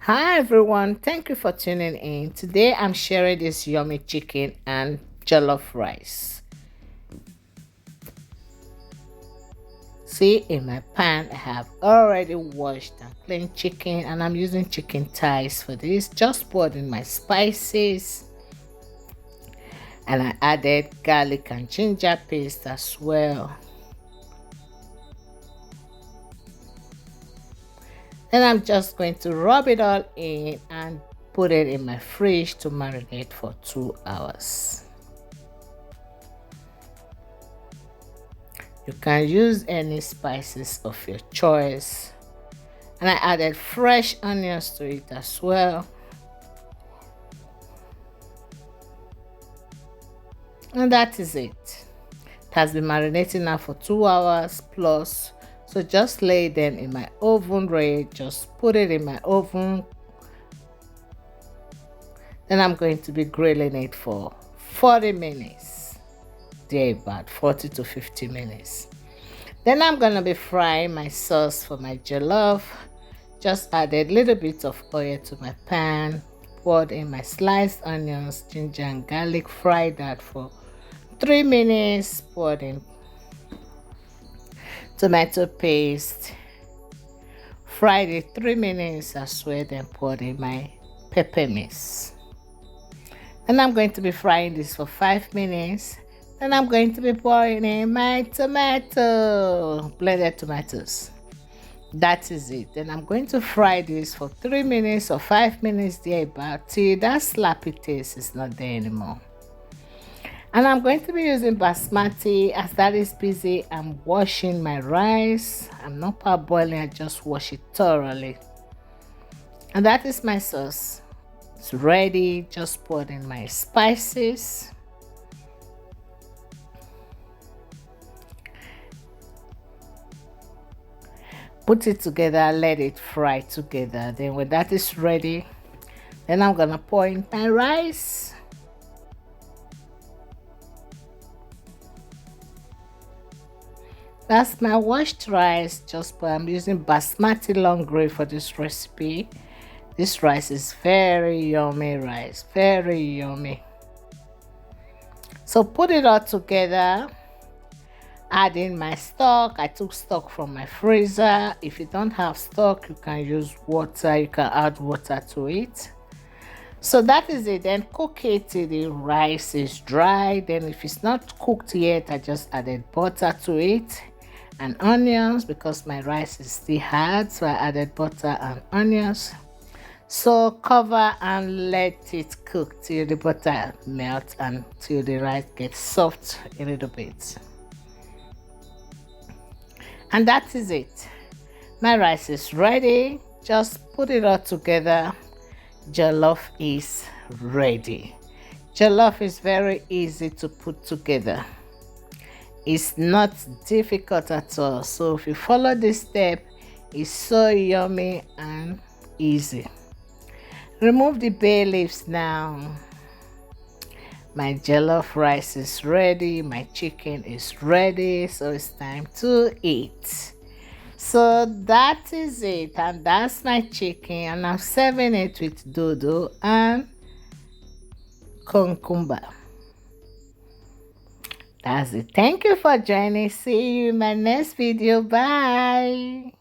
Hi everyone, thank you for tuning in. Today I'm sharing this yummy chicken and jollof rice. See, in my pan I have already washed and cleaned chicken and I'm using chicken thighs for this. Just poured in my spices and I added garlic and ginger paste as well. Then I'm just going to rub it all in and put it in my fridge to marinate for 2 hours. You can use any spices of your choice. And I added fresh onions to it as well. And that is it. It has been marinating now for 2 hours plus. So just lay them in my oven ready. Just put it in my oven. Then I'm going to be grilling it for 40 minutes. There, about 40 to 50 minutes. Then I'm gonna be frying my sauce for my jollof. Just added a little bit of oil to my pan, poured in my sliced onions, ginger and garlic, fried that for 3 minutes, poured in tomato paste, fried it 3 minutes as well, then poured in my pepper mix. And I'm going to be frying this for 5 minutes. Then I'm going to be pouring in my blended tomatoes. That is it. Then I'm going to fry this for 3 minutes or 5 minutes there about till that slappy taste is not there anymore. And I'm going to be using basmati. As that is busy, I'm washing my rice. I'm not parboiling, I just wash it thoroughly. And that is my sauce. It's ready. Just poured in my spices. Put it together, let it fry together. Then when that is ready, then I'm gonna pour in my rice. That's my washed rice. I'm using basmati long grain for this recipe. This rice is very yummy rice, very yummy. So put it all together. Add in my stock. I took stock from my freezer. If you don't have stock, you can use water. You can add water to it. So that is it. Then cook it till the rice is dry. Then if it's not cooked yet, I just added butter to it and onions because my rice is still hard. So I added butter and onions. So cover and let it cook till the butter melts and till the rice gets soft a little bit. And that is it. My rice is ready. Just put it all together. Jollof is ready. Jollof is very easy to put together. It's not difficult at all. So if you follow this step, it's so yummy and easy. Remove the bay leaves now. My jollof rice is ready, my chicken is ready, so it's time to eat. So that is it, and that's my chicken, and I'm serving it with dodo and cucumber. That's it. Thank you for joining. See you in my next video. Bye.